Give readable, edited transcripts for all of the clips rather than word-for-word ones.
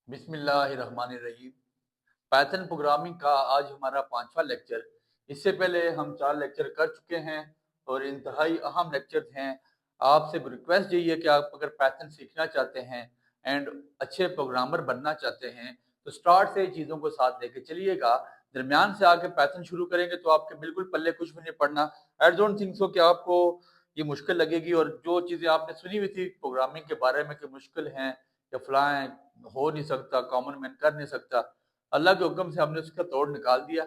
बिस्मिल्लाहिर्रहमानिर्रहीम। Python programming का आज हमारा 5वां लेक्चर। इससे पहले हम 4 लेक्चर कर चुके हैं और इंतहाई अहम लेक्चर हैं। आपसे रिक्वेस्ट यही है कि आप अगर पाइथन सीखना चाहते हैं एंड अच्छे प्रोग्रामर बनना चाहते हैं तो स्टार्ट से चीज़ों को साथ लेके चलिएगा। दरमियान से आके पाइथन शुरू करेंगे तो आपके बिल्कुल पल्ले कुछ भी नहीं पड़ना। आई डोंट थिंक सो कि आपको ये मुश्किल लगेगी, और जो चीज़ें आपने सुनी हुई थी प्रोग्रामिंग के बारे में कि मुश्किल हैं या फलां है, हो नहीं सकता, कॉमन मैन कर नहीं सकता, अल्लाह के हुक्म से हमने उसका तोड़ निकाल दिया।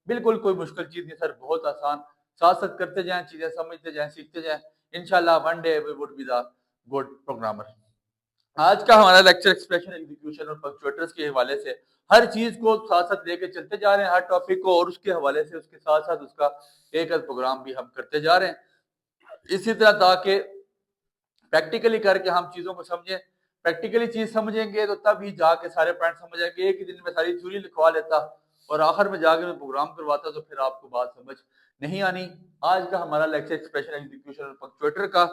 बिल्कुल कोई मुश्किल चीज नहीं सर, बहुत आसान। साथ साथ करते जाएं, चीजें समझते जाएं, सीखते जाएं। इंशाल्लाह one day we would be the good programmer. आज का हमारा लेक्चर एक्सप्रेशन, एग्जीक्यूशन और पंक्चुएटर्स के हवाले से हर चीज को साथ साथ लेके चलते जा रहे हैं, हर टॉपिक को, और उसके हवाले से उसके साथ साथ उसका एक प्रोग्राम भी हम करते जा रहे हैं इसी तरह, ताकि प्रैक्टिकली करके हम चीजों को समझें। प्रैक्टिकली चीज समझेंगे तो तभी जाके सारे पॉइंट समझ आएंगे। एक ही दिन में सारी थ्योरी लिखवा लेता और आखिर में जाके मैं प्रोग्राम करवाता तो फिर आपको बात समझ नहीं आनी। आज का हमारा लेक्चर एक्सप्रेशन, एग्जीक्यूशन और पंक्चुएटर का।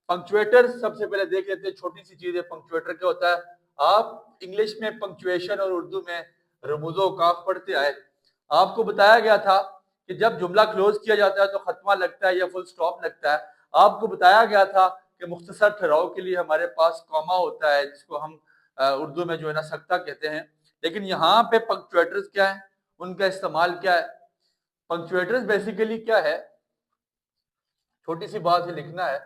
पंक्चुएटर सबसे पहले देख लेते हैं, छोटी सी चीज है। पंक्चुएटर क्या होता है? आप इंग्लिश में पंक्चुएशन और उर्दू में रमूजो काफ पढ़ते आए। आपको बताया गया था कि जब जुमला क्लोज किया जाता है तो खत्मा लगता है या फुल स्टॉप लगता है। आपको बताया गया था कि मुख्तसर ठहराव के लिए हमारे पास कॉमा होता है, जिसको हम उर्दू में जो है ना सख्ता कहते हैं। लेकिन यहाँ पे पंक्चुएटर्स क्या है, उनका इस्तेमाल क्या है? पंक्चुएटर्स बेसिकली क्या है, छोटी सी बात है, लिखना है।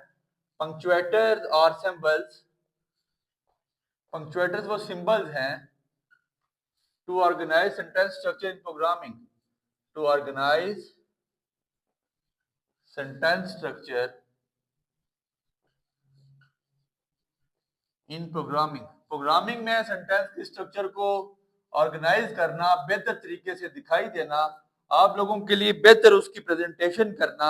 पंक्चुएटर्स और सिंबल्स, पंक्चुएटर्स वो सिंबल्स हैं to organise sentence structure in programming, to organise sentence structure in programming. Programming में सेंटेंस के स्ट्रक्चर को ऑर्गेनाइज करना, बेहतर तरीके से दिखाई देना, आप लोगों के लिए बेहतर उसकी प्रेजेंटेशन करना,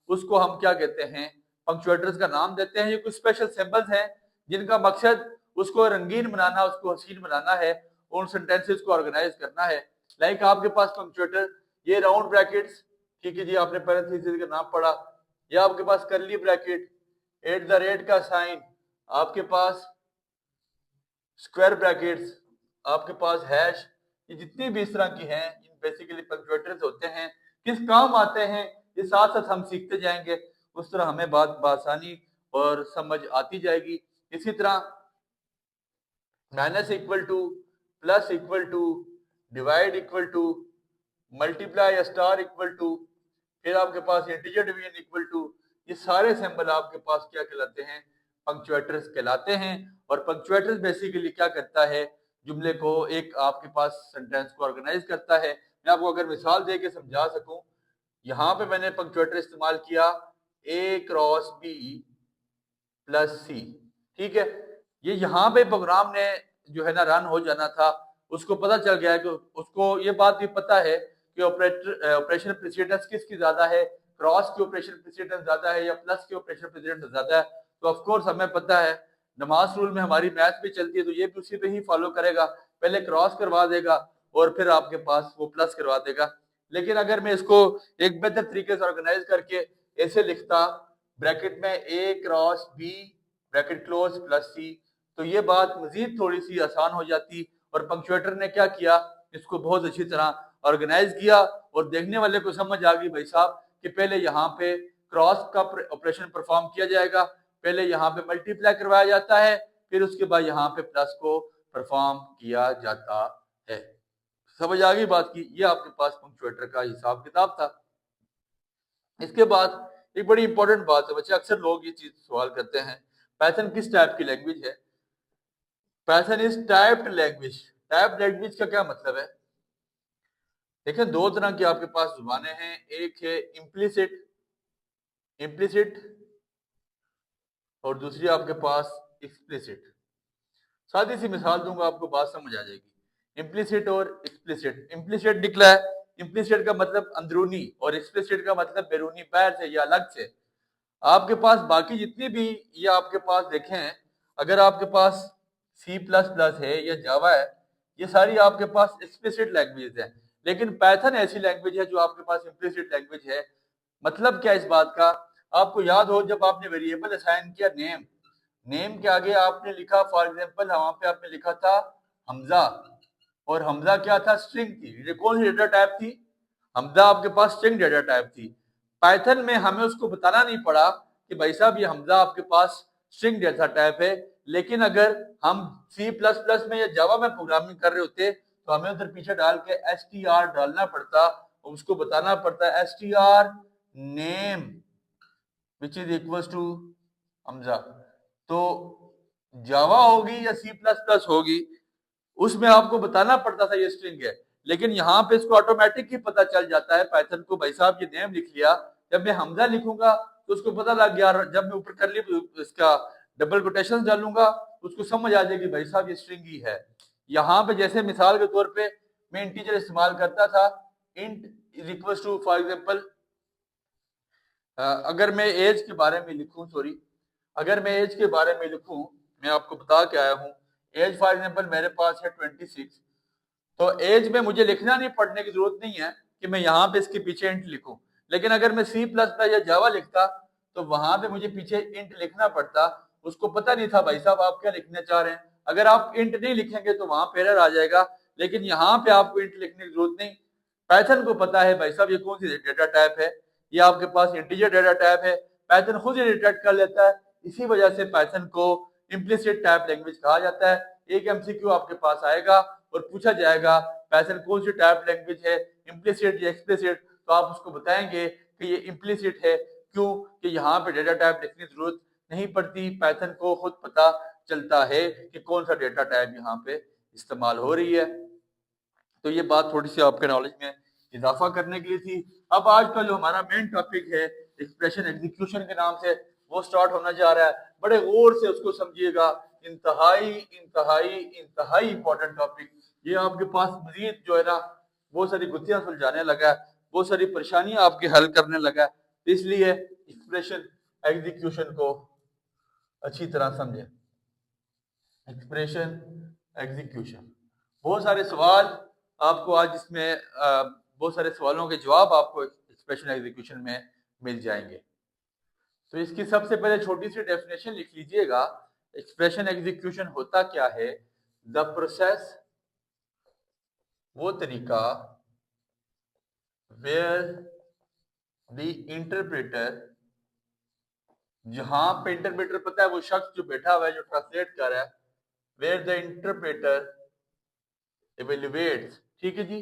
उसको हम क्या कहते हैं? पंक्चुएटर्स का नाम देते हैं। ये कुछ स्पेशल सिंबल्स हैं जिनका मकसद उसको रंगीन बनाना, उसको हसीन बनाना है, उन सेंटेंसेस को ऑर्गेनाइज करना है। लाइक आपके पास पंक्चुएटर, ये राउंड ब्रैकेट्स, ठीक है जी, आपने पैरेंथेसिस का नाम पढ़ा। या आपके पास curly bracket, at the rate का साइन, आपके पास स्क्वायर ब्रैकेट्स, आपके पास हैश, ये जितनी भी इस तरह की हैं, इन बेसिकली पंक्चुएटर्स होते हैं। किस काम आते हैं ये साथ साथ हम सीखते जाएंगे, उस तरह हमें बात आसानी और समझ आती जाएगी। इसी तरह minus equal to, plus equal to, divide equal to, multiply या स्टार इक्वल टू, फिर आपके पास इंटीजर डिवीजन इक्वल टू, ये सारे सिंबल आपके पास क्या कहलाते हैं? पंक्चुएटर्स कहलाते हैं। और पंक्चुएटर्स बेसिकली क्या करता है? जुमले को, एक आपके पास सेंटेंस को ऑर्गेनाइज करता है। मैं आपको अगर मिसाल दे के समझा सकूं, यहाँ पे मैंने पंक्चुएटर इस्तेमाल किया ए क्रॉस बी प्लस सी, ठीक है। ये यहाँ पे प्रोग्राम ने जो है ना रन हो जाना था, उसको पता चल गया कि उसको ये बात भी पता है कि ऑपरेशन प्रेसिडेंस किसकी ज्यादा है, क्रॉस की ऑपरेशन प्रेसिडेंस ज्यादा है या प्लस की ऑपरेशन प्रेसिडेंस ज्यादा है। तो ऑफ कोर्स हमें पता है, नमाज रूल में हमारी मैथ भी चलती है, तो ये भी उसी पे ही फॉलो करेगा, पहले क्रॉस करवा देगा और फिर आपके पास वो प्लस करवा देगा। लेकिन अगर मैं इसको एक बेहतर तरीके से ऑर्गेनाइज करके ऐसे लिखता, ब्रैकेट में A cross B bracket close plus C, तो ये बात मजीद थोड़ी सी आसान हो जाती। और पंक्चुएटर ने क्या किया, इसको बहुत अच्छी तरह ऑर्गेनाइज किया और देखने वाले को समझ आ गई भाई साहब कि पहले यहाँ पे क्रॉस का ऑपरेशन परफॉर्म किया जाएगा, पहले यहाँ पे मल्टीप्लाई करवाया जाता है, फिर उसके बाद यहाँ पे प्लस को परफॉर्म किया जाता है। समझ आ गई बात की? ये आपके पास पंक्चुएटर का हिसाब किताब था। इसके बाद एक बड़ी इंपॉर्टेंट बात है बच्चे, अक्सर लोग ये चीज सवाल करते हैं, पाइथन किस टाइप की लैंग्वेज है? Python is typed language. Typed language का क्या मतलब है? देखिए, दो तरह की आपके पास जुबानें हैं। एक है इम्प्लिसिट, इम्प्लिसिट, और दूसरी आपके पास एक्सप्लिसिट। सादी सी मिसाल दूंगा, आपको बात समझ आ जाएगी। इम्प्लिसिट और एक्सप्लिसिट। इम्प्लिसिट निकला है, इम्प्लिसिट का मतलब अंदरूनी और एक्सप्लिसिट का मतलब बैरूनी, बाहर से या अलग से। आपके पास बाकी जितनी भी ये आपके पास देखें, अगर आपके पास सी प्लस प्लस है या जावा है, ये सारी आपके पास एक्सप्लिसिट लैंग्वेज है। लेकिन पाइथन ऐसी लैंग्वेज है जो आपके पास इम्प्लिसिट लैंग्वेज है। मतलब क्या इस बात का? आपको याद हो जब आपने वेरिएबल असाइन किया नेम, नेम के आगे आपने लिखा, फॉर एग्जांपल वहां पे आपने लिखा था हमजा, और हमजा क्या था, स्ट्रिंग थी। ये कौन सी डेटा टाइप थी, हमजा आपके पास स्ट्रिंग डेटा टाइप थी। पाइथन में हमें उसको बताना नहीं पड़ा कि भाई साहब ये हमजा आपके पास स्ट्रिंग डेटा टाइप है, लेकिन अगर हम सी प्लस प्लस में या जावा में प्रोग्रामिंग कर रहे होते तो हमें उधर पीछे डाल के str डालना पड़ता, उसको बताना पड़ता str name which is equal to Hamza. तो जावा होगी या सी प्लस प्लस होगी, उसमें आपको बताना पड़ता था ये स्ट्रिंग है, लेकिन यहाँ पे इसको ऑटोमेटिक ही पता चल जाता है पाइथन को, भाई साहब ये नेम लिख लिया, जब मैं हमजा लिखूंगा तो उसको पता लग गया, जब मैं ऊपर कर ली इसका डबल कोटेशन डालूंगा उसको समझ आ जाएगी भाई साहब ये स्ट्रिंग ही है। यहाँ पे जैसे मिसाल के तौर पे मैं इंटीजर इस्तेमाल करता था, int is equal to for example, अगर मैं एज के बारे में लिखूं, सॉरी, अगर मैं एज के बारे में लिखूं, मैं आपको बता के आया हूं, एज फॉर एग्जाम्पल मेरे पास है 26, तो एज में मुझे लिखना नहीं, पढ़ने की जरूरत नहीं है कि मैं यहाँ पे इसके पीछे इंट लिखूं। लेकिन अगर मैं सी प्लस प्लस या जावा लिखता तो वहां पे मुझे पीछे इंट लिखना पड़ता, उसको पता नहीं था भाई साहब आप क्या लिखना चाह रहे हैं। अगर आप इंट नहीं लिखेंगे तो वहां पे एरर आ जाएगा, लेकिन यहाँ पे आपको इंट लिखने की जरूरत नहीं, पाइथन को पता है भाई साहब ये कौन सी डेटा टाइप है, ये आपके पास इंटीजर डेटा टाइप है, पाइथन खुद ही डिटेक्ट कर लेता है। इसी वजह से पाइथन को इम्प्लिसिट टाइप लैंग्वेज कहा जाता है। एक एमसीक्यू आपके पास आएगा और पूछा जाएगा पाइथन कौन सी टाइप लैंग्वेज है, इम्प्लिसिट या एक्सप्लिसिट, तो आप उसको बताएंगे कि ये इम्प्लिसिट है। क्यों कि यहाँ पे डेटा टाइप लिखने की जरूरत नहीं पड़ती, पाइथन को खुद पता चलता है कि कौन सा डेटा टाइप यहाँ पे इस्तेमाल हो रही है। तो ये बात थोड़ी सी आपके नॉलेज में इजाफा करने के लिए थी। अब आज का जो हमारा मेन टॉपिक है एक्सप्रेशन एग्जीक्यूशन के नाम से, वो स्टार्ट होना जा रहा है। बड़े गौर से उसको समझिएगा, इंतहाई इंतहाई इंतहाई इंपॉर्टेंट टॉपिक। ये आपके पास मजीद जो है ना बहुत सारी गुत्थियां सुलझाने लगा है, बहुत सारी परेशानियां आपके हल करने लगा है, इसलिए एक्सप्रेशन एग्जीक्यूशन को अच्छी तरह समझे। एक्सप्रेशन एग्जीक्यूशन, बहुत सारे सवाल आपको आज इसमें बहुत सारे सवालों के जवाब आपको एक्सप्रेशन एग्जीक्यूशन में मिल जाएंगे। तो इसकी सबसे पहले छोटी सी डेफिनेशन लिख लीजिएगा। एक्सप्रेशन एग्जीक्यूशन होता क्या है, द प्रोसेस, वो तरीका, वेयर द इंटरप्रेटर, जहां पे इंटरप्रेटर पता है वो शख्स जो बैठा हुआ है जो ट्रांसलेट कर रहा है, वेयर द इंटरप्रेटर evaluates, ठीक है जी,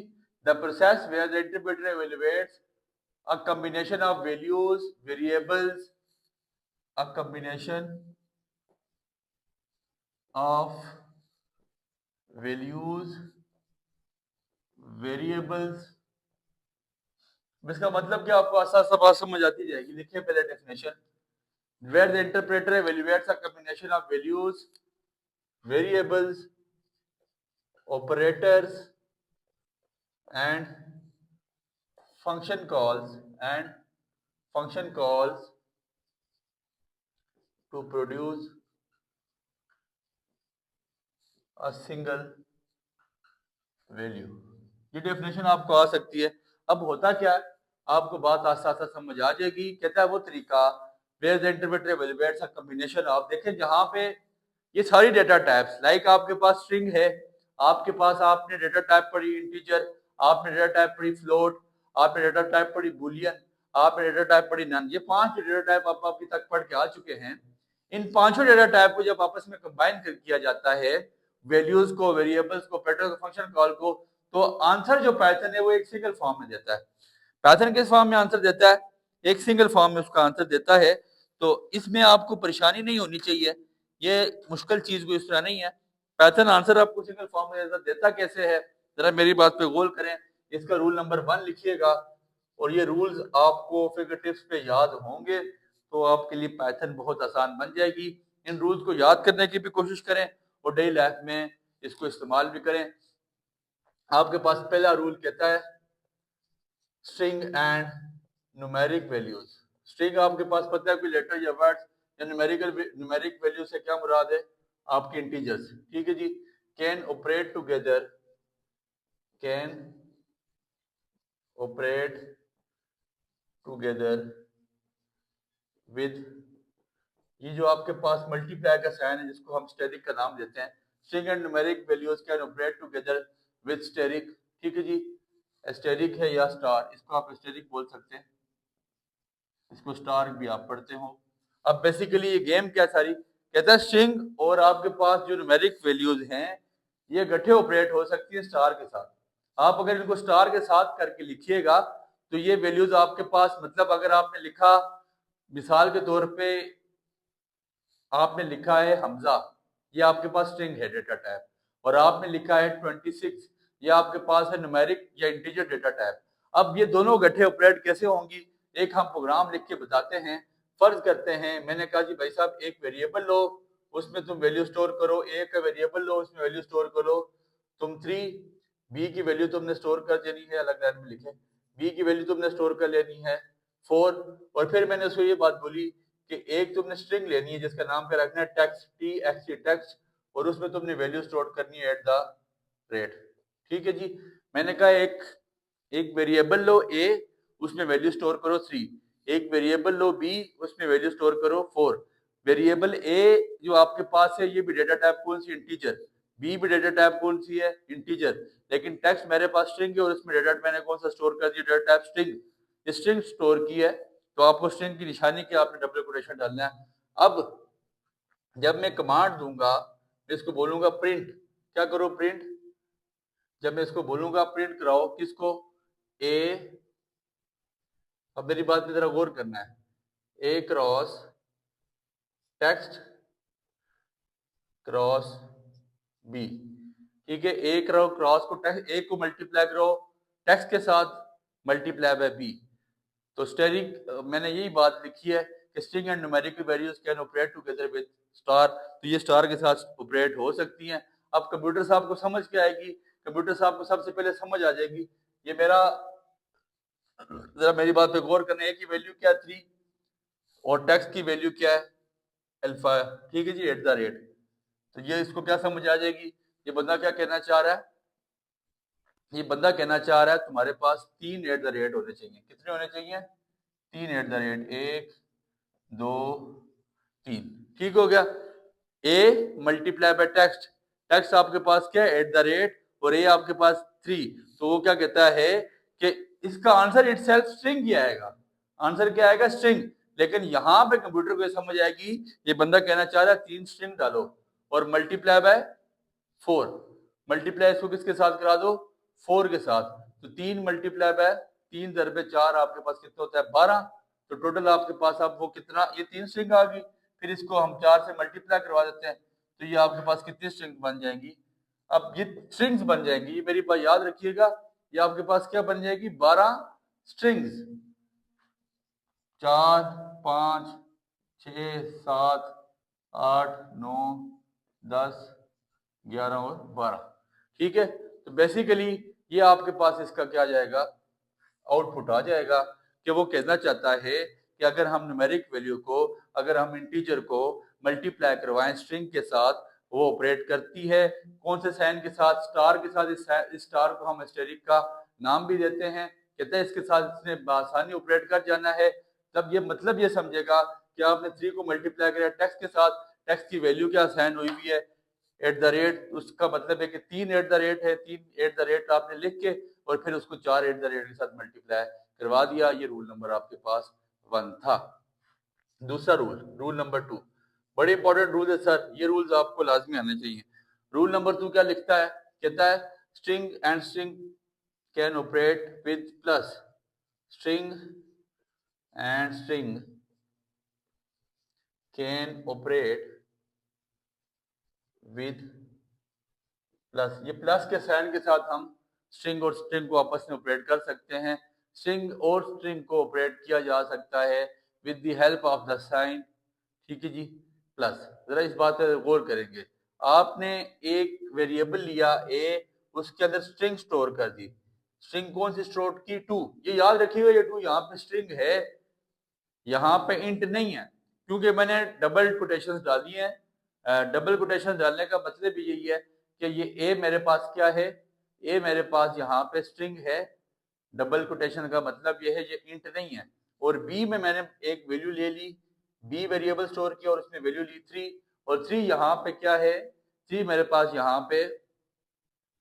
the process where the interpreter evaluates a combination of values, variables, a combination of values, variables, इसका मतलब क्या आपको आसान सा बात समझ आती जाएगी। देखिए पहले definition, where the interpreter evaluates a combination of values, variables, operators and function calls to produce a single value. ये डेफिनेशन आपको आ सकती है। अब होता क्या है, आपको बात आस्ता आस्ता समझ आ जाएगी। कहता है वो तरीका where the interpreter evaluates a combination of, देखें जहां पे ये सारी डेटा टाइप्स, लाइक आपके पास स्ट्रिंग है, आपके पास आपने डेटा टाइप पढ़ी इंटीजर, आपने डेटा टाइप पढ़ी फ्लोट, आपने डेटा टाइप पढ़ी बुलियन, आपने डेटा टाइप पढ़ी नन, ये 5 डेटा टाइप आप अभी तक पढ़ के आ चुके हैं। इन पांचों डेटा टाइप को जब आपस में कंबाइन किया जाता है, वैल्यूज को, वेरिएबल्स को, पैटर्न को, फंक्शन कॉल को, तो आंसर जो पाइथन है वो एक सिंगल फॉर्म में देता है। पाइथन किस फॉर्म में आंसर देता है, एक सिंगल फॉर्म में उसका आंसर देता है। तो इसमें आपको परेशानी नहीं होनी चाहिए, ये मुश्किल चीज कोई इस तरह नहीं है। पाइथन आंसर आपको सिंगल फॉर्म में देता कैसे है, जरा मेरी बात पे गौर करें। इसका रूल नंबर 1 लिखिएगा, और ये रूल्स आपको फिगर टिप्स पे याद होंगे तो आपके लिए पाइथन बहुत आसान बन जाएगी। इन रूल्स को याद करने की भी कोशिश करें और डेली लाइफ में इसको इस्तेमाल भी करें। आपके पास पहला रूल कहता है string and numeric values. String आपके पास पता है कोई लेटर या वर्ड्स, या न्यूमेरिक वैल्यू से क्या मुराद है, आपके इंटीजर्स, ठीक है जी। Can operate together, can operate together with, ये जो आपके पास मल्टीप्लाई का साइन है जिसको हम स्टैटिक का नाम देते हैं, string and numeric values can operate together with asterisk. ठीक है जी, एस्टेरिक है या स्टार, इसको आप एस्टेरिक बोल सकते हैं, इसको स्टार भी आप पढ़ते हो। अब बेसिकली ये गेम क्या सारी कहता है, स्ट्रिंग और आपके पास जो न्यूमेरिक वैल्यूज हैं ये इकट्ठे ऑपरेट हो सकती है स्टार के साथ। आप अगर इनको स्टार के साथ करके लिखिएगा तो ये वैल्यूज आपके पास, मतलब अगर आपने लिखा मिसाल के तौर पे आपने लिखा है हमजा, ये आपके पास स्ट्रिंग है डेटा टाइप, और आपने लिखा है 26, ये आपके पास है न्यूमेरिक या इंटीजर डेटा टाइप। अब ये दोनों इकट्ठे ऑपरेट कैसे होंगी, एक हम प्रोग्राम लिख के बताते हैं। फर्ज करते हैं मैंने कहा जी भाई साहब एक वेरिएबल लो, उसमें तुम वैल्यू स्टोर करो, ए का वेरिएबल लो उसमें वैल्यू स्टोर करो तुम 3, बी की वैल्यू तुमने स्टोर कर देनी है, अलग लाइन में लिखे, बी की वैल्यू तुमने स्टोर कर लेनी है 4, और फिर मैंने उसको ये बात बोली कि एक तुमने स्ट्रिंग लेनी है जिसका नाम पे रखना है टेक्स्ट, TXT टेक्स्ट, और उसमें तुमने वैल्यू स्टोर करनी है @। ठीक है जी, मैंने कहा एक वेरिएबल लो ए, उसमें वैल्यू स्टोर करो 3, एक वेरिएबल लो बी, उसमें वैल्यू स्टोर करो 4। वेरिएबल ए जो आपके पास है ये भी डेटा टाइप कौन सी, इंटीजर, बी भी डेटा टाइप कौन सी है, इंटीजर, लेकिन टेक्स्ट मेरे पास स्ट्रिंग है और इसमें डेटा मैंने कौन सा स्टोर कर दिया, data type string. String store की है तो आपको स्ट्रिंग की निशानी क्या, आपने डबल कोटेशन डालना है। अब जब मैं कमांड दूंगा, मैं इसको बोलूंगा प्रिंट, क्या करो प्रिंट, जब मैं इसको बोलूंगा प्रिंट कराओ किसको, ए, अब मेरी बात में जरा गौर करना है, ए क्रॉस टेक्स्ट क्रॉस बी। ठीक है, ए क्रॉस को टेक्स्ट, ए को मल्टीप्लाई करो टेक्स्ट के साथ, मल्टीप्लाई बाय बी। तो स्टेरिक मैंने यही बात लिखी है कि string and numeric values can operate together with star, तो ये स्टार के साथ ऑपरेट हो सकती हैं। अब कंप्यूटर साहब को समझ के आएगी, कंप्यूटर साहब को सबसे पहले समझ आ जाएगी, ये मेरा, जरा मेरी बात पे गौर करना है कि वैल्यू क्या 3 और टेक्स्ट की वैल्यू क्या है अल्फा। ठीक है जी, @ तो ये इसको क्या समझ आ जाएगी, ये बंदा क्या कहना चाह रहा है, ये बंदा कहना चाह रहा है तुम्हारे पास 3 @ होने चाहिए, कितने होने चाहिए, 3 @ 1 2 3। ठीक हो गया, A multiply by text, text आपके पास क्या है @ और ए आपके पास 3, तो वो क्या कहता है कि इसका आंसर इटसेल्फ स्ट्रिंग ही आएगा, आंसर क्या आएगा स्ट्रिंग। लेकिन यहां पे कंप्यूटर को समझ आएगी ये बंदा कहना चाह रहा है 3 स्ट्रिंग डालो और मल्टीप्लाई बाय 4, मल्टीप्लाई इसको किसके साथ करा दो, 4 के साथ, तो 3 मल्टीप्लाई बाय 3 × 4 आपके पास कितना होता है 12, तो टोटल आपके पास अब वो कितना, ये 3 स्ट्रिंग आ गई, फिर इसको हम 4 से मल्टीप्लाई करवा देते हैं तो ये आपके पास कितनी स्ट्रिंग बन जाएंगी, अब ये स्ट्रिंग्स बन जाएंगी, ये मेरी बात याद रखिएगा, ये आपके पास क्या बन जाएगी 12 स्ट्रिंग्स, 4 5 6 7 8 9 10 11 और 12। ठीक है, तो बेसिकली ये आपके पास इसका क्या आ जाएगा, आउटपुट आ जाएगा कि वो कहना चाहता है कि अगर हम न्यूमेरिक वैल्यू को, अगर हम इंटीजर को मल्टीप्लाई करवाएं स्ट्रिंग के साथ, वो ऑपरेट करती है कौन से साइन के साथ, स्टार के साथ। इस स्टार को हम एस्टेरिक का नाम भी देते हैं, कहते हैं इसके साथ इसने आसानी ऑपरेट कर जाना है। तब ये मतलब ये समझेगा कि आपने 3 को मल्टीप्लाई किया टेक्स्ट के साथ, टेक्स्ट की वैल्यू क्या साइन हुई हुई है @ उसका मतलब है कि 3 @ है, 3 @ आपने लिख के और फिर उसको 4 @ के साथ मल्टीप्लाई करवा दिया। ये रूल नंबर आपके पास 1 था। दूसरा रूल, रूल नंबर 2, बड़े इंपॉर्टेंट रूल है सर, ये रूल्स आपको लाजमी आने चाहिए। रूल नंबर 2 क्या लिखता है, कहता है string and string can operate with plus, string and string can operate with plus, ये प्लस के साइन के साथ हम स्ट्रिंग और स्ट्रिंग को आपस में ऑपरेट कर सकते हैं। स्ट्रिंग और स्ट्रिंग को ऑपरेट किया जा सकता है with the help of the sign. ठीक है जी, प्लस, जरा इस बात पर गौर करेंगे, आपने एक वेरिएबल लिया ए, उसके अंदर स्ट्रिंग स्टोर कर दी, स्ट्रिंग कौन सी स्टोर की 2, ये याद रखिएगा ये 2 यहाँ पे स्ट्रिंग है, यहाँ पे इंट नहीं है, क्योंकि मैंने डबल कोटेशंस डाली हैं। डबल कोटेशन डालने का मतलब यही है कि ये ए मेरे पास क्या है, ए मेरे पास यहाँ पे स्ट्रिंग है, डबल कोटेशन का मतलब ये है ये इंट नहीं है, और बी में मैंने एक वैल्यू ले ली, बी वेरिएबल स्टोर किया और उसमें वैल्यू ली 3, और 3 यहाँ पे क्या है, 3 मेरे पास यहाँ पे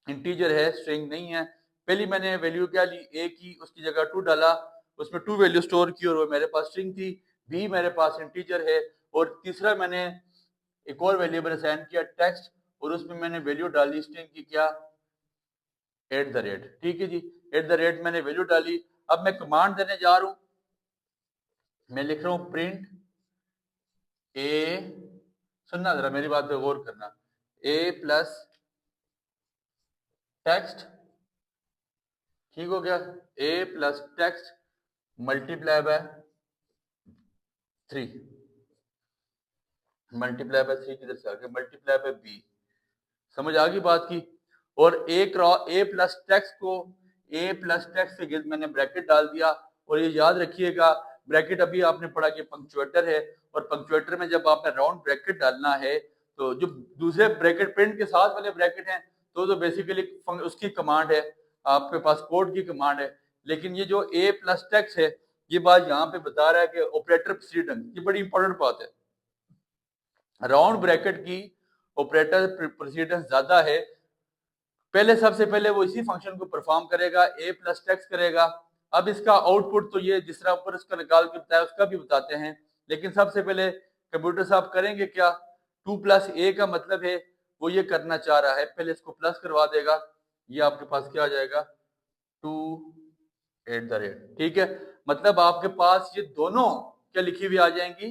इंटीजर है, स्ट्रिंग नहीं है। पहली मैंने वैल्यू क्या ली, ए की, उसकी जगह 2 डाला, उसमें 2 वैल्यू स्टोर की और वो मेरे पास स्ट्रिंग थी। बी मेरे पास इंटीजर है और तीसरा मैंने एक और वेरिएबल असाइन किया टेक्स्ट और उसमें मैंने वैल्यू डाली स्ट्रिंग की क्या, @ ठीक है जी, @ मैंने वैल्यू डाली। अब मैं कमांड देने जा रहा हूं, मैं लिख रहा हूं प्रिंट ए, सुनना जरा मेरी बात पे गौर करना, ए प्लस टेक्स्ट, ठीक हो गया, A plus text multiply by 3, multiply by 3 किधर से आ गया, मल्टीप्लाई बाय बी, समझ आ गई बात की। और ए प्लस टेक्स्ट को ए प्लस टेक्स्ट के गिर्द मैंने ब्रैकेट डाल दिया और ये याद रखिएगा ब्रैकेट अभी आपने पढ़ा कि पंक्चुएटर है और पंक्चुएटर में जब आपने राउंड ब्रैकेट डालना है तो जो दूसरे ब्रैकेट प्रिंट के साथ वाले ब्रैकेट हैं तो बेसिकली उसकी कमांड है, आपके पास कोड की कमांड है। लेकिन ये जो ए प्लस टेक्स्ट है ये बात यहाँ पे बता रहा है कि ऑपरेटर प्रेसिडेंस, ये बड़ी इंपॉर्टेंट बात है। राउंड ब्रैकेट की ऑपरेटर प्रेसिडेंस ज्यादा है, पहले सबसे पहले वो इसी फंक्शन को परफॉर्म करेगा, ए प्लस टेक्स्ट करेगा। अब इसका आउटपुट तो ये जिस तरह ऊपर इसका निकाल के बताया उसका भी बताते हैं, लेकिन सबसे पहले कंप्यूटर साहब करेंगे क्या, 2 प्लस ए का मतलब है वो ये करना चाह रहा है, पहले इसको प्लस करवा देगा, ये आपके पास क्या आ जाएगा 2 ठीक है। मतलब आपके पास ये दोनों क्या लिखी हुई आ जाएंगी,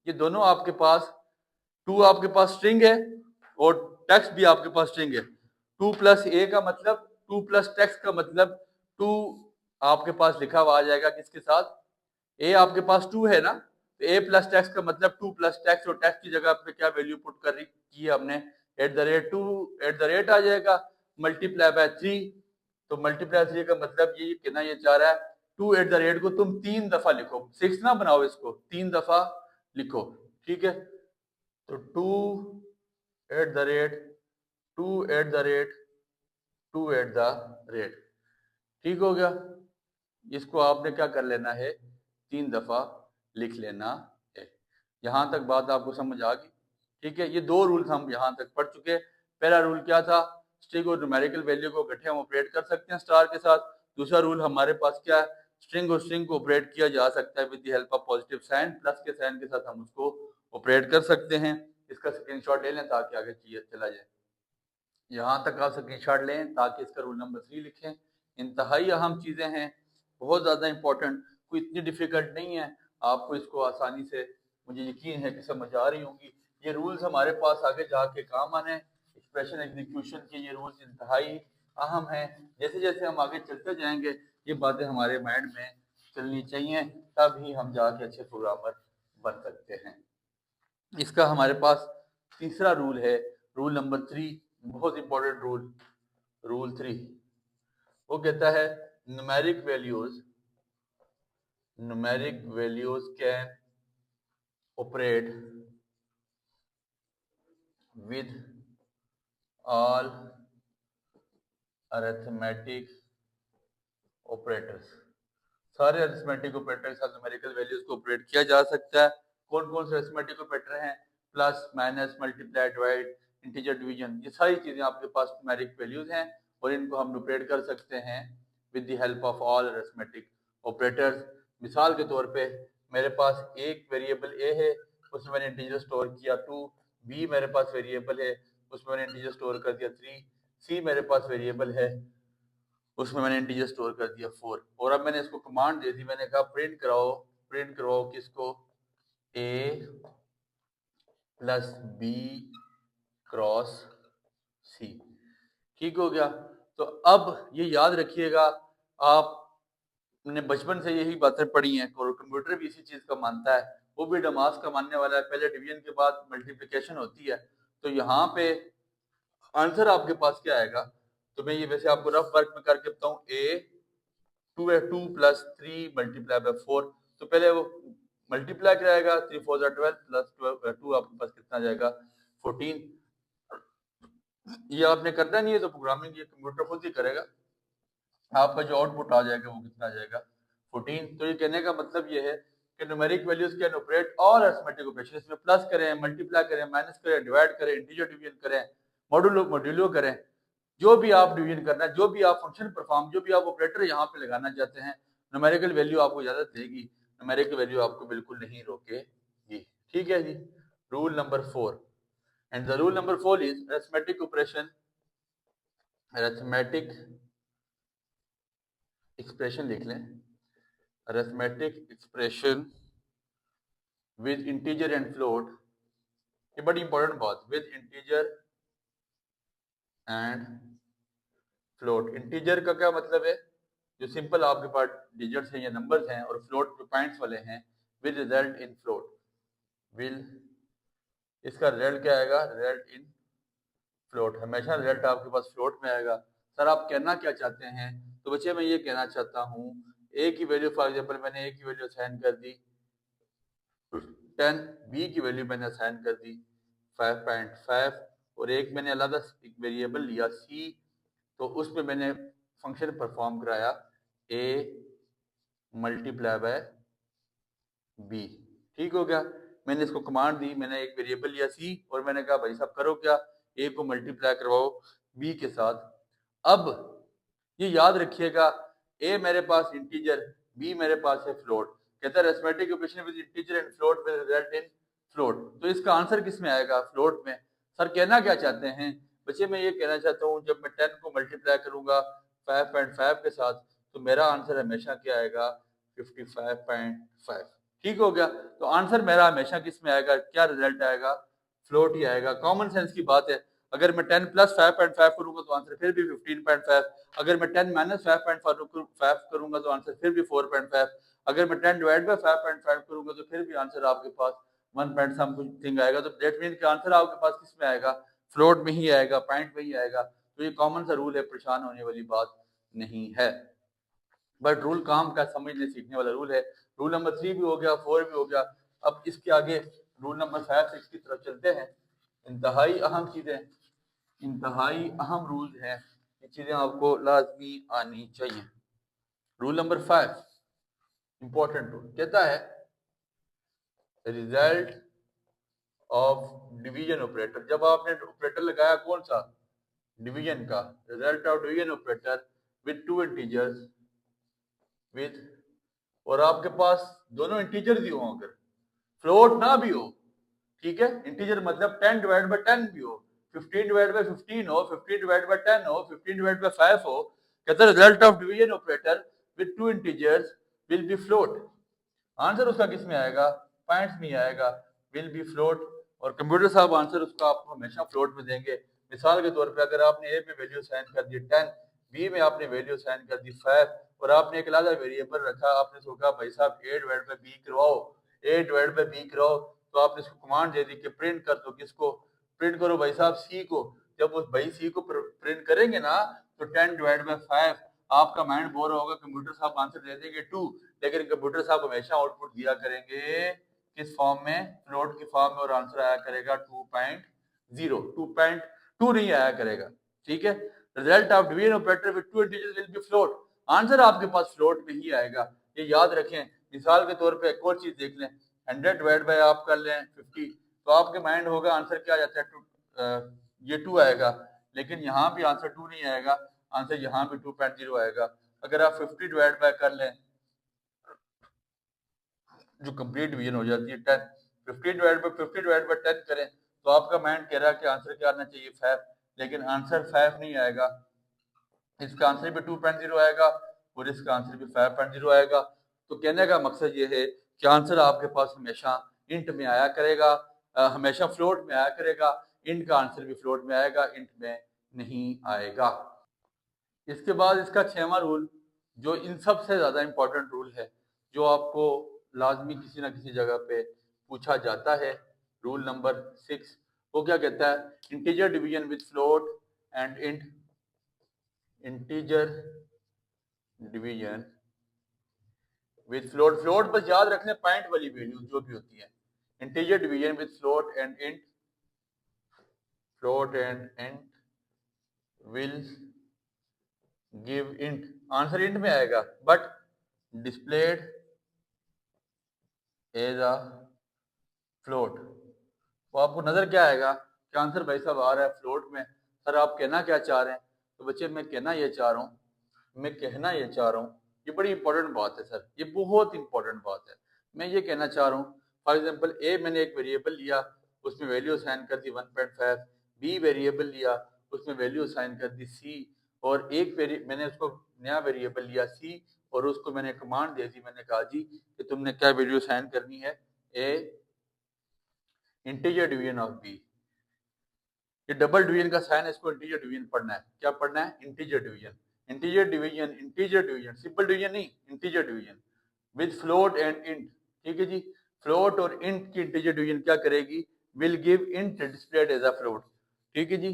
ये दोनों आपके पास 2 आपके पास स्ट्रिंग है और टेक्स्ट भी आपके पास स्ट्रिंग है। 2 प्लस ए का मतलब 2 प्लस टेक्स्ट का मतलब 2 आपके पास लिखा हुआ आ जाएगा किसके साथ, ए आपके पास 2 है ना, तो ए प्लस टेक्स्ट का मतलब 2 प्लस टेक्स्ट और टेक्स्ट की जगह पे क्या वैल्यू पुट कर रही की है हमने, @ आ जाएगा मल्टीप्लाई बाय 3। तो मल्टीप्लाई 3 का मतलब ये कहना ये चाह रहा है 2 को तुम 3 दफा लिखो, 6 ना बनाओ, इसको 3 दफा लिखो, ठीक है। तो 2 ठीक हो गया। इसको आपने क्या कर लेना है, 3 दफा लिख लेना है। यहां तक बात आपको समझ आ गई, ठीक है। ये 2 रूल्स हम यहां तक पढ़ चुके। पहला रूल क्या था, स्ट्रिंग और न्यूमेरिकल वैल्यू को इकट्ठे हम ऑपरेट कर सकते हैं स्टार के साथ। दूसरा रूल हमारे पास क्या है, स्ट्रिंग और स्ट्रिंग को ऑपरेट किया जा सकता है with the help of positive sign, plus के साइन के साथ हम उसको ऑपरेट कर सकते हैं। इसका स्क्रीनशॉट ले लें ताकि आगे चीज चला जाए। यहाँ तक आप स्क्रीनशॉट लें ताकि इसका रूल नंबर 3 लिखें। इंतहाई अहम चीज़ें हैं, बहुत ज़्यादा इंपॉर्टेंट, कोई इतनी डिफिकल्ट नहीं है, आपको इसको आसानी से मुझे यकीन है कि समझ आ रही होंगी। ये रूल्स हमारे पास आगे जाके काम आने, एक्सप्रेशन एग्जीक्यूशन के ये रूल्स इंतहाई अहम हैं। जैसे जैसे हम आगे चलते जाएंगे ये बातें हमारे माइंड में चलनी चाहिए, तभी हम जाके अच्छे प्रोग्रामर बन सकते हैं। इसका हमारे पास तीसरा रूल है, रूल नंबर 3, बहुत इंपॉर्टेंट रूल, रूल 3। वो कहता है numeric values can operate with all arithmetic operators. सारे अरिथमेटिक ऑपरेटर के साथ न्यूमेरिकल वैल्यूज को ऑपरेट किया जा सकता है। कौन कौन से अरिथमेटिक ऑपरेटर हैं, plus, minus, multiply, divide, integer, division, ये सारी चीजें आपके पास न्यूमेरिक वैल्यूज हैं और इनको हम ऑपरेट कर सकते हैं with the help of all arithmetic operators. मिसाल के तौर पे मेरे पास एक वेरिएबल ए है, उसमें मैंने इंटीजर स्टोर किया 2, बी मेरे पास वेरिएबल है उसमें मैंने इंटीजर स्टोर कर दिया 3, सी मेरे पास वेरिएबल है उसमें मैंने इंटीजर स्टोर कर दिया 4। और अब मैंने इसको कमांड दे दी, मैंने कहा प्रिंट कराओ किसको, ए प्लस बी क्रॉस सी, ठीक हो गया। तो अब ये याद रखिएगा, आपने बचपन से यही बातें पढ़ी हैं और कंप्यूटर भी इसी चीज का मानता है, वो भी डमास का मानने वाला है, पहले डिवीजन के बाद मल्टीप्लिकेशन होती है। तो यहाँ पे आंसर आपके पास क्या आएगा, तो मैं ये वैसे आपको रफ वर्क में करके बताऊं, ए 2 प्लस 3 मल्टीप्लाई बाय 4, तो पहले वो मल्टीप्लाई कराएगा, 3 4 12 प्लस 2 आपके पास कितना जाएगा 14। ये आपने करना नहीं है तो प्रोग्रामिंग ये कंप्यूटर खुद ही करेगा, आपका जो आउटपुट आ जाएगा वो कितना आ जाएगा 14। तो ये कहने का मतलब ये है कि न्यूमेरिक वैल्यूज कैन ऑपरेट और अरिथमेटिक ऑपरेशन, इसमें प्लस करें, मल्टीप्लाई करें, माइनस करें, डिवाइड करें, इंटीजर डिवीजन करें, मॉड्यूलो मॉड्यूलो करें, जो भी आप डिवीजन करना है, जो भी आप फंक्शन परफॉर्म, जो भी आप ऑपरेटर यहाँ पे लगाना चाहते हैं, न्यूमेरिकल वैल्यू आपको इजाजत देगी, न्यूमेरिकल वैल्यू आपको बिल्कुल नहीं रोकेगी। ठीक है जी। Rule number 4, and the rule number 4 is arithmetic operation, arithmetic expression लिख लें, arithmetic expression with integer and float, ये बड़ी इंपॉर्टेंट बात, with integer and float. Integer का क्या मतलब है, जो सिंपल आपके पास डिजिट्स हैं या नंबर्स हैं, और फ्लोट जो पॉइंट्स वाले हैं, will result in float, will, इसका रिजल्ट क्या आएगा, रिजल्ट इन फ्लोट, हमेशा रिजल्ट आपके पास फ्लोट में आएगा। सर आप कहना क्या चाहते हैं, तो बच्चे मैं ये कहना चाहता हूँ, ए की वैल्यू फॉर एग्जांपल मैंने ए की वैल्यू असाइन कर दी 10, बी की वैल्यू मैंने असाइन कर दी 5.5, और एक मैंने अलग एक वेरिएबल लिया सी, तो उसमें मैंने फंक्शन परफॉर्म कराया ए मल्टीप्लाई बाय बी। ठीक हो गया, मैंने इसको कमांड दी, मैंने एक वेरिएबल लिया सी, और मैंने कहा भाई साहब करो क्या, ए को मल्टीप्लाई करवाओ बी के साथ। अब ये याद रखिएगा, ए मेरे पास इंटीजर, बी मेरे पास है फ्लोट, कहता है arithmetic operation with integer and float will result in float, तो इसका आंसर किस में आएगा, फ्लोट में। सर कहना क्या चाहते हैं बच्चे, मैं ये कहना चाहता हूँ जब मैं 10 को मल्टीप्लाई करूंगा 5.5 के साथ, तो मेरा आंसर हमेशा क्या आएगा, 55.5। ठीक हो गया, तो आंसर मेरा हमेशा किस में आएगा, क्या रिजल्ट आएगा, फ्लोट ही आएगा। कॉमन सेंस की बात है, अगर मैं 10 प्लस 5.5 करूंगा तो आंसर फिर भी 15.5, अगर मैं 10 माइनस 5.5 करूंगा तो आंसर फिर भी 4.5, अगर मैं 10 डिवाइड बाय 5.5 करूंगा तो फिर भी आंसर आपके पास 1 पॉइंट समथिंग आएगा। तो दैट मीन कि आंसर आपके पास किस में आएगा, फ्लोट में ही आएगा, पॉइंट में ही आएगा। तो ये कॉमन सा रूल है, परेशान होने वाली बात नहीं है, बट रूल काम का समझने सीखने वाला रूल है। रूल नंबर 3 भी हो गया, 4 भी हो गया। अब इसके आगे रूल नंबर 5 6 की तरफ चलते हैं। इंतहाई अहम चीजें, इंतहाई अहम रूल है, ये चीजें आपको लाजमी आनी चाहिए। रूल नंबर 5 इंपॉर्टेंट रूल कहता है, रिजल्ट ऑफ डिवीजन ऑपरेटर, जब आपने ऑपरेटर लगाया कौन सा, डिवीजन का, result of division operator with two integers, with, और आपके पास दोनों इंटीजर ही हो, अगर फ्लोट ना भी हो, ठीक है, इंटीजर मतलब 10 डिवाइड बाय 10 भी हो, 15 डिवाइड बाय 15 हो, 15 डिवाइड बाय 10 हो, 15 डिवाइड बाय 5 हो, कहता है result of division operator with two integers will be float. Answer उसका किस में आएगा, पॉइंट्स में आएगा, विल बी फ्लोट, और कंप्यूटर साहब आंसर उसका आपको हमेशा फ्लोट में देंगे। मिसाल के तौर पे अगर आपने ए में वैल्यू साइन कर दी 10, बी में आपने वैल्यू साइन कर दी 5, और आपने एक अलग वेरिएबल रखा, आपने सोचा भाई साहब ए डिवाइड बाय बी करवाओ, ए डिवाइड बाय बी कराओ, तो आपने इसको कमांड दे दी कि प्रिंट कर दो, किसको प्रिंट करो भाई साहब, सी को। जब उस भाई सी को प्रिंट करेंगे ना, तो 10 डिवाइड बाय 5, आपका माइंड बोर होगा, कंप्यूटर साहब आंसर दे देंगे 2, लेकिन कंप्यूटर साहब हमेशा आउटपुट दिया करेंगे किस फॉर्म में, फ्लोट की फॉर्म में, और आंसर आया करेगा 2.0, 2.2 नहीं आया करेगा। ठीक है, result of division operator with two integers will be float, answer आपके पास फ्लोट में ही आएगा, ये याद रखें। मिसाल के तौर पे एक और चीज देख लें, 100 डिवाइड बाय आप कर लें 50, तो आपके माइंड होगा आंसर क्या आ जाता है, ये 2 आएगा, लेकिन यहाँ भी आंसर 2 नहीं आएगा, आंसर यहाँ भी 2.0 आएगा। अगर आप 50 डिवाइड बाय कर लें, जो कंप्लीट डिवीजन हो जाती है 10, 50 डिवाइड बाय 10 करें, तो आपका माइंड कह रहा है कि आंसर क्या आना चाहिए 5, लेकिन आंसर 5 नहीं आएगा, इसका आंसर भी 2.0 आएगा, और इसका आंसर भी 5.0 आएगा। तो कहने का मकसद ये है कि आंसर आपके पास हमेशा इंट में आया करेगा, हमेशा फ्लोट में आया करेगा, इंट का आंसर भी फ्लोट में आएगा, इंट में नहीं आएगा। इसके बाद इसका 6वां रूल, जो इन सबसे ज्यादा इंपॉर्टेंट रूल है, जो आपको लाजमी किसी ना किसी जगह पे पूछा जाता है, रूल नंबर 6, वो क्या कहता है, integer division with float and int, integer division with float, float बस याद रखने पॉइंट वाली वैल्यू जो भी होती है, integer division with float and int, float and int will give int, answer int में आएगा, but displayed as a float. तो आपको नजर क्या आएगा कि आंसर भाई साहब आ रहा है फ्लोट में, सर आप कहना क्या चाह रहे हैं? तो बच्चे मैं कहना ये चाह रहा हूँ, ये बड़ी इंपॉर्टेंट बात है सर, ये बहुत इंपॉर्टेंट बात है। मैं ये कहना चाह रहा हूँ, फॉर एग्जाम्पल ए मैंने एक वेरिएबल लिया, उसमें वैल्यू असाइन कर दी 1.5, बी वेरिएबल लिया, उसमें वैल्यू असाइन कर दी सी, और मैंने उसको नया वेरिएबल लिया सी, और उसको मैंने कमांड दे दी, मैंने कहा जी कि तुमने क्या वैल्यू असाइन करनी है, A integer division of B. ये डबल डिवीजन का साइन है, इसको इंटीजर डिवीजन पढ़ना है। क्या पढ़ना है? Integer division. सिंपल डिवीजन नहीं, integer division with float and int. ठीक है जी, फ्लोट और इंट की इंटीजर डिवीजन क्या करेगी? Will give int displayed as a float. ठीक है जी,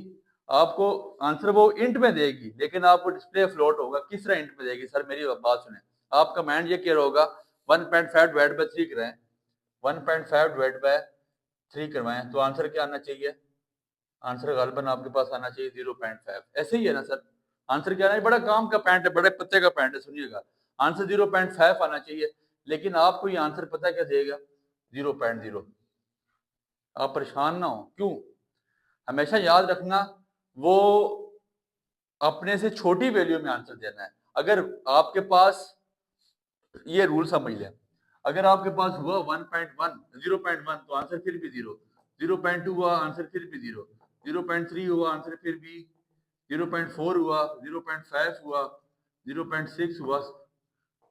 आपको आंसर वो इंट में देगी, लेकिन आपको डिस्प्ले फ्लोट होगा। किस तरह इंट में देगी? सर मेरी बात सुने, आप कमांड ये कह होगा 1.5 डिवाइड बाय 3 कराएं, 1.5 डिवाइड बाय 3 करवाएं, तो आंसर क्या आना चाहिए? आंसर गालबन आपके पास आना चाहिए 0.5। ऐसे ही है ना सर, आंसर क्या है? बड़ा काम का पैंट है, बड़े पत्ते का पैंट है, सुनिएगा, आंसर 0.5 आना चाहिए, लेकिन आपको ये आंसर पता क्या देगा? 0.0। आप परेशान ना हो, क्यों? हमेशा याद रखना, वो अपने से छोटी वैल्यू में आंसर देना है। अगर आपके पास, ये रूल समझ लें, अगर आपके पास हुआ 1.1 0.1 तो आंसर फिर भी 0, 0.2 हुआ आंसर फिर भी 0, 0.3 हुआ आंसर फिर भी, 0.4 हुआ, 0.5 हुआ, 0.6 हुआ,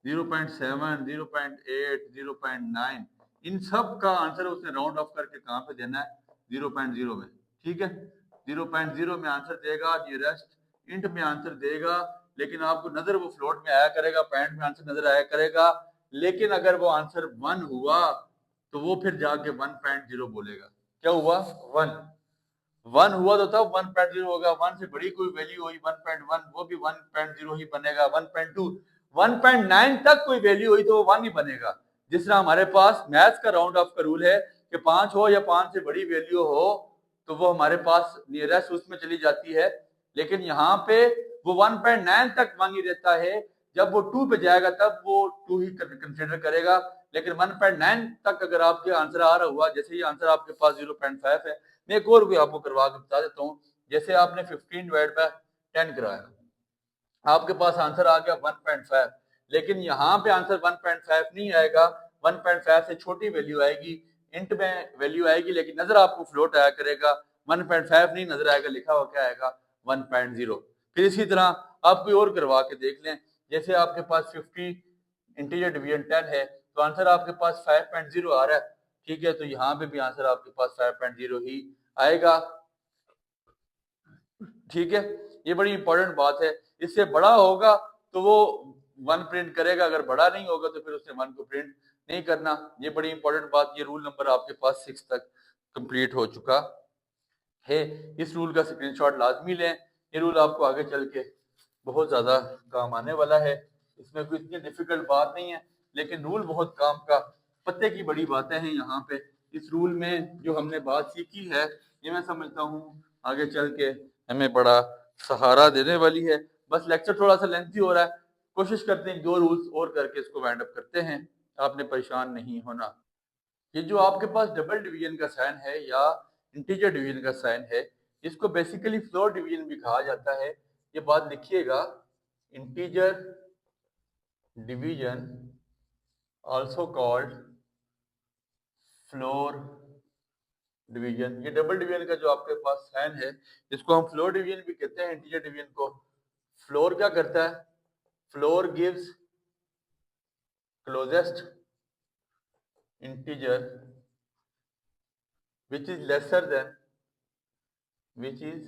0.7, 0.8, 0.9, इन सब का आंसर उसने राउंड ऑफ करके कहां पे देना है? 0.0 में। ठीक है, 0.0 में आंसर देगा, नियरेस्ट इंट में आंसर देगा, लेकिन आपको नजर वो फ्लोट में आया करेगा, पैंट में आंसर नजर आया करेगा। लेकिन अगर वो आंसर 1 हुआ तो वो फिर जाके 1.0 बोलेगा। क्या हुआ? 1 हुआ तो तब 1.0 होगा, 1 से बड़ी कोई वैल्यू हुई 1.1, वो भी 1.0 ही बनेगा। 1.2, 1.9 तक कोई वैल्यू हुई तो वो 1 ही बनेगा। जिस तरह हमारे पास मैथ्स का राउंड ऑफ का रूल है कि 5 हो या 5 से बड़ी वैल्यू हो तो वो हमारे पास नियरेस्ट उसमें चली जाती है, लेकिन यहाँ पे वो 1.9 तक 1 ही रहता है। जब वो 2 पे जाएगा तब वो 2 ही कंसिडर करेगा, लेकिन 1.9 तक अगर आपके आंसर आ रहा हुआ, जैसे ये आंसर आपके पास 0.5 है, मैं एक और भी आपको करवा के बता देता हूँ। जैसे आपने 15 डिवाइड बाय 10 कराया, आपके पास आंसर आ गया 1.5, लेकिन यहाँ पे आंसर 1.5 नहीं आएगा, 1.5 से छोटी वैल्यू आएगी, इंट में वैल्यू आएगी, लेकिन नजर आपको फ्लोट आया करेगा, 1.5 नहीं नजर आएगा, लिखा हुआ क्या आएगा? 1.0। फिर इसी तरह आप कोई और करवा के देख लें, जैसे आपके पास 50 इंटीजर डिवीजन 10 है, तो आंसर आपके पास 5.0 आ रहा है। ठीक है, तो यहाँ पे भी आंसर आपके पास 5.0 ही आएगा। ठीक है, ये बड़ी इंपॉर्टेंट बात है। इससे बड़ा होगा तो वो 1 प्रिंट करेगा, अगर बड़ा नहीं होगा तो फिर उसने 1 को प्रिंट नहीं करना। ये बड़ी इंपॉर्टेंट बात, ये रूल नंबर आपके पास 6 तक कंप्लीट हो चुका है। इस रूल का स्क्रीनशॉट लाजमी लें, ये रूल आपको आगे चल के बहुत ज्यादा काम आने वाला है। इसमें कोई इतनी डिफिकल्ट बात नहीं है, लेकिन रूल बहुत काम का, पत्ते की बड़ी बातें हैं यहाँ पे। इस रूल में जो हमने बात सीखी है, ये मैं समझता हूँ आगे चल के हमें बड़ा सहारा देने वाली है। बस लेक्चर थोड़ा सा लेंथी हो रहा है, कोशिश करते हैं 2 रूल्स और करके इसको वाइंड अप करते हैं, आपने परेशान नहीं होना। ये जो आपके पास डबल डिवीजन का साइन है या इंटीजर डिवीजन का साइन है, इसको बेसिकली फ्लोर डिवीजन भी कहा जाता है। ये बात लिखिएगा, integer division also called floor division. ये डबल डिवीजन का जो आपके पास साइन है, इसको हम फ्लोर डिवीजन भी कहते हैं। इंटीजर डिवीजन को फ्लोर क्या करता है? Floor gives closest integer which is lesser than which is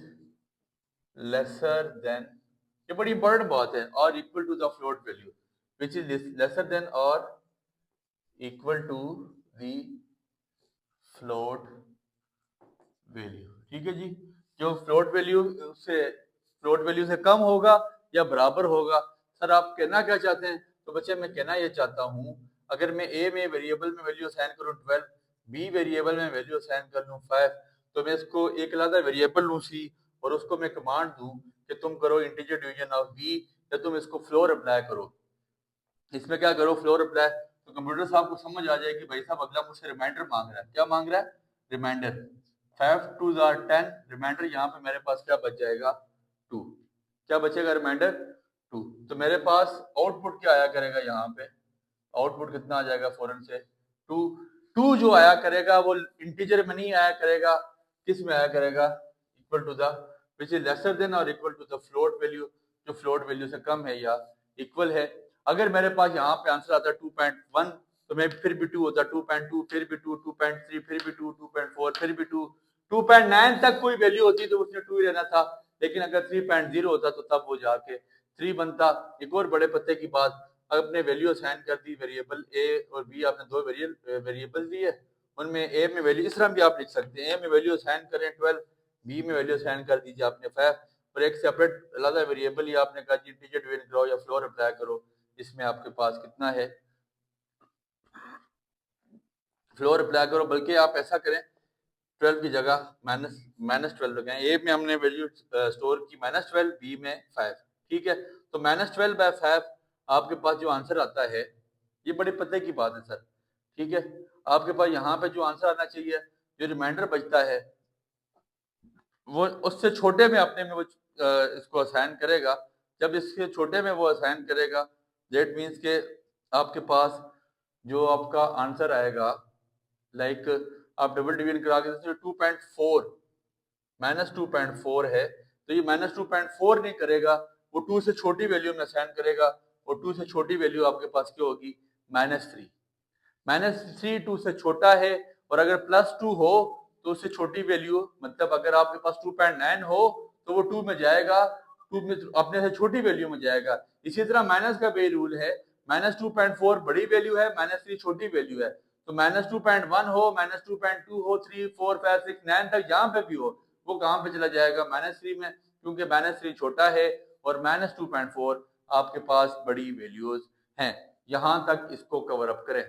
lesser than, ये बड़ी इंपॉर्टेंट बात है, और equal to the float value which is lesser than और equal to the float value. ठीक है जी, जो फ्लोट वैल्यू से कम होगा या बराबर होगा। सर आप कहना क्या चाहते हैं? तो बच्चे मैं कहना ये चाहता हूँ, अगर मैं ए में वेरिएबल में वैल्यू असाइन करूँ 12, बी वेरिएबल में वैल्यू असाइन कर लूँ 5, तो मैं इसको एक अलग वेरिएबल लूँ सी, और उसको मैं कमांड दूँ कि तुम करो इंटीजर डिवीजन ऑफ बी, या तुम इसको फ्लोर अप्लाई करो। इसमें क्या करो? फ्लोर अप्लाई, तो कंप्यूटर साहब को समझ आ जाएगी भाई साहब अगला मुझसे रिमाइंडर मांग रहा है। क्या मांग रहा है? रिमाइंडर। 5 2 आर 10, रिमाइंडर यहाँ पे मेरे पास क्या बच जाएगा 2, क्या बचेगा रिमाइंडर 2। तो मेरे पास आउटपुट क्या आया करेगा यहाँ पे, आउटपुट कितना आ जाएगा फौरन से 2। 2 जो आया करेगा वो इंटीजर में नहीं आया करेगा, किस में आया करेगा, equal to the which is lesser than और equal to the float value, जो फ्लोट वैल्यू से कम है या इक्वल है। अगर मेरे पास यहाँ पे आंसर आता 2.1 तो मैं फिर भी 2 होता, 2.2 फिर भी 2, 2.3 फिर भी 2, 2.4 फिर भी 2, 2.9 तक कोई वैल्यू होती तो उसने 2 ही रहना था। लेकिन अगर 3.0 होता तो तब वो जाके 3 बनता। एक और बड़े पत्ते की बात, आपने वैल्यू असाइन कर दी वेरिएबल ए और बी, आपने दो वेरिएबल दिए, उनमें ए में वैल्यू इस तरह भी आप लिख सकते हैं, ए में वैल्यू असाइन करें 12, बी में वैल्यू असाइन कर दीजिए आपने 5, और एक सेपरेट अलग वेरिएबल या आपने कहा जी इंटीजर डिवीजन करो या फ्लोर अप्लाई करो, इसमें आपके पास कितना है फ्लोर अप्लाई करो, बल्कि आप ऐसा करें 12 की जगह -12 लगाएं। ए में हमने वैल्यू स्टोर की -12, बी में 5, ठीक है। तो -12/5 आपके पास जो आंसर आता है, ये बड़े पते की बात है सर, ठीक है। आपके पास यहाँ पे जो आंसर आना चाहिए, जो रिमाइंडर बचता है वो उससे छोटे में अपने में वो इसको असाइन करेगा। जब इसके छोटे में वो असाइन करेगा, दैट मीन्स के आपके पास जो आपका आंसर आएगा, लाइक आप डबल डिवीजन करा के 2.4 -2.4 है, तो ये -2.4 नहीं करेगा, वो 2 से छोटी वैल्यू में असाइन करेगा, और 2 से छोटी वैल्यू आपके पास क्या होगी -3। -3 2 से छोटा है, और अगर +2 हो तो उससे छोटी वैल्यू, मतलब अगर आपके पास 2.9 हो तो वो 2 में जाएगा, 2 में अपने से छोटी वैल्यू में जाएगा। इसी तरह माइनस का भी रूल है, -2.4 बड़ी वैल्यू है, -3 छोटी वैल्यू है। तो -2.1 हो, -2.2 हो, 3 4 5 6 9 तक जहां पे भी हो, वो कहां पे चला जाएगा -3 में, क्योंकि -3 छोटा है और -2.4 आपके पास बड़ी वैल्यूज हैं। यहां तक इसको कवर अप करें।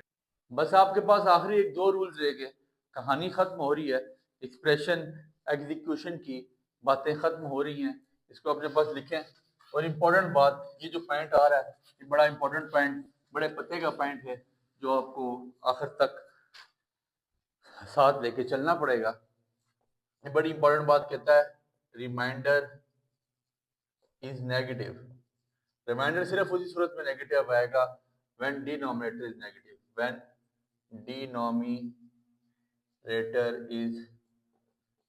बस आपके पास आखिरी एक दो रूल्स रह गए, कहानी खत्म हो रही है, एक्सप्रेशन एग्जीक्यूशन की बातें खत्म हो रही हैं, इसको अपने पास लिखें। और इम्पोर्टेंट बात, ये जो पॉइंट आ रहा है ये बड़ा इंपॉर्टेंट पॉइंट, बड़े पते का पॉइंट है, जो आपको आखिर तक साथ लेके चलना पड़ेगा। ये बड़ी इंपॉर्टेंट बात कहता है, रिमाइंडर इज नेगेटिव। रिमाइंडर सिर्फ उसी सूरत में नेगेटिव आएगा when denominator is negative, when denominator is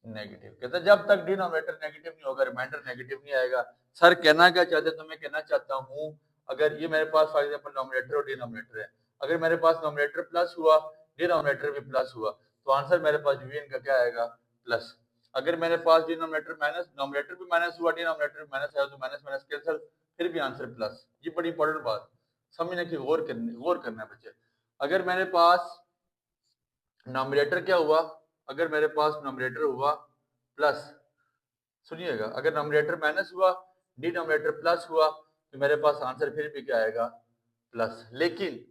negative. कहता है जब तक डिनोमिनेटर नेगेटिव नहीं होगा रिमाइंडर नेगेटिव नहीं आएगा। सर कहना क्या चाहते हैं, तो मैं कहना चाहता हूँ, अगर ये मेरे पास फॉर एग्जांपल नोमिनेटर और डिनोमिनेटर है, अगर मेरे पास नोमिनेटर प्लस हुआ, डिनोमिनेटर भी प्लस हुआ, तो आंसर मेरे पास डिवीजन का क्या आएगा प्लस। अगर मेरे पास डिनोमिनेटर माइनस, नोमिनेटर भी माइनस हुआ, डिनोमिनेटर भी माइनस आया, तो माइनस माइनस कैंसिल, फिर भी आंसर प्लस। ये बड़ी इंपॉर्टेंट बात समझने की, गौर करना है बच्चे। अगर मेरे पास नोमिनेटर क्या हुआ, अगर मेरे पास नोमिनेटर हुआ प्लस, सुनिएगा, अगर नोमिनेटर माइनस हुआ, डिनोमिनेटर प्लस हुआ, तो मेरे पास आंसर फिर भी क्या आएगा प्लस। लेकिन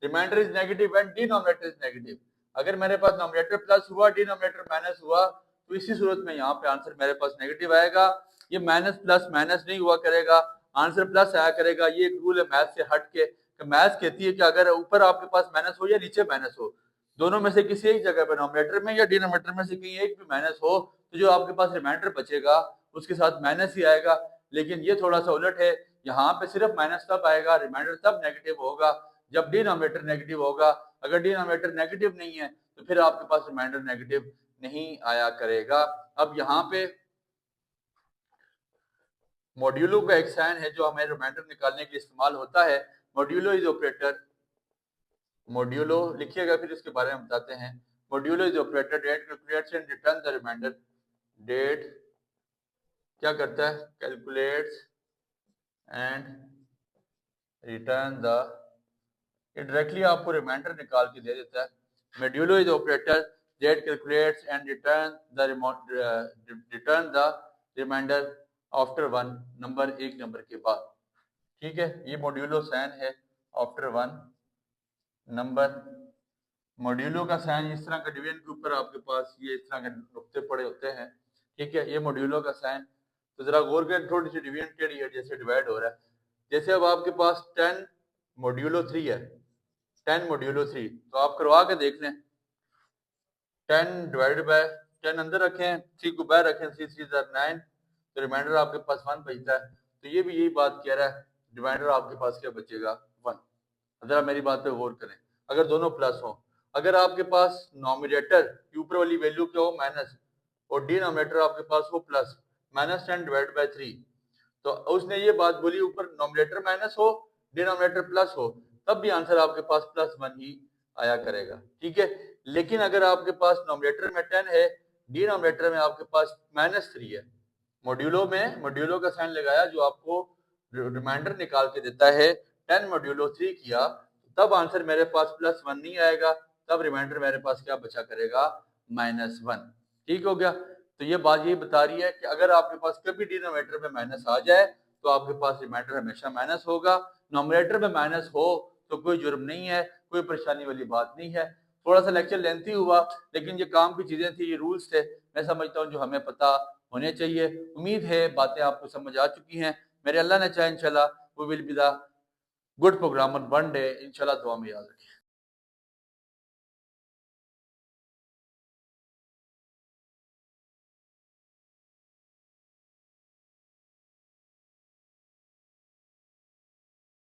reminder is negative and denominator is negative. अगर मेरे पास नोमिनेटर प्लस हुआ, डिनोमिनेटर माइनस हुआ, तो इसी सूरत में यहाँ पे आंसर मेरे पास नेगेटिव आएगा। ये माइनस प्लस माइनस नहीं हुआ करेगा, आंसर प्लस आया करेगा। ये एक रूल है मैथ से हट के, मैथ कहती है कि अगर ऊपर आपके पास माइनस हो या नीचे माइनस हो, दोनों में से किसी एक जगह पर नोमिनेटर में या डिनोमिनेटर में से कहीं एक भी माइनस हो, तो जो आपके पास रिमाइंडर बचेगा उसके साथ माइनस ही आएगा। लेकिन ये थोड़ा सा उलट है, यहाँ पे सिर्फ माइनस तब आएगा, रिमाइंडर तब नेगेटिव होगा जब डिनोमिनेटर नेगेटिव होगा। अगर डिनोमिनेटर नेगेटिव नहीं है तो फिर आपके पास रिमाइंडर नेगेटिव नहीं आया करेगा। अब यहाँ पे मॉड्यूलो का एक साइन है जो हमें रिमाइंडर निकालने के लिए इस्तेमाल होता है। मॉड्यूलो इज ऑपरेटर, मॉड्यूलो लिखिएगा फिर इसके बारे में बताते हैं। Modulo is operator that calculates and return the reminder. That क्या करता है, कैलकुलेट्स एंड रिटर्न द, ये डायरेक्टली आपको रिमाइंडर निकाल के दे देता है। Modulo is operator that calculates and return the reminder after 1 number, एक नंबर के बाद, ठीक है। ये मॉड्यूलो साइन है आफ्टर 1 नंबर। मॉड्यूलो का साइन इस तरह का डिवीजन के ऊपर आपके पास ये इस तरह के नुक्ते पड़े होते हैं, ठीक है। ये मॉड्यूलो का साइन, तो जरा गौर करें, थोड़ी सी डिवीजन टेढ़ी है, जैसे डिवाइड हो रहा है। जैसे अब आपके पास 10 मॉड्यूलो 3 है, 10 मॉड्यूलो 3, तो आप करवा के देख लें 10 डिवाइडेड बाय 10 अंदर रखें, 3 को बाहर रखें, 3 3 9, तो रिमाइंडर आपके पास 1 बचता है। तो ये भी यही बात कह रहा है, रिमाइंडर आपके पास क्या बचेगा, 1। जरा मेरी बात पे गौर करें, अगर दोनों प्लस हो, अगर आपके पास नॉमिनेटर की ऊपर वाली वैल्यू क्या हो माइनस और डिनोमिनेटर आपके पास हो प्लस, -10 डिवाइड बाय 3, तो उसने ये बात बोली ऊपर नॉमिनेटर माइनस हो डिनोमिनेटर प्लस हो, तब भी आंसर आपके पास +1 ही आया करेगा, ठीक है। लेकिन अगर आपके पास नॉमिनेटर में 10 है, डिनोमिनेटर में आपके पास -3 है, मॉड्यूलो का साइन लगाया जो आपको रिमाइंडर निकाल के देता है, 10 मॉड्यूलो 3 किया, तब आंसर मेरे पास +1 नहीं आएगा, तब रिमाइंडर मेरे पास क्या बचा करेगा, -1। ठीक हो गया। तो ये बात यही बता रही है कि अगर आपके पास कभी डिनोमिनेटर में माइनस आ जाए तो आपके पास रिमाइंडर हमेशा माइनस होगा। नॉमिनेटर में माइनस हो तो कोई जुर्म नहीं है, कोई परेशानी वाली बात नहीं है। थोड़ा सा लेक्चर लेंथी हुआ, लेकिन ये काम की चीजें थी, ये रूल्स थे, मैं समझता हूँ जो हमें पता होने चाहिए। उम्मीद है बातें आपको समझ आ चुकी हैं। मेरे अल्लाह ने चाहे इंशाल्लाह we will be the good programmer one day, इंशाल्लाह दुआ में याद रखें।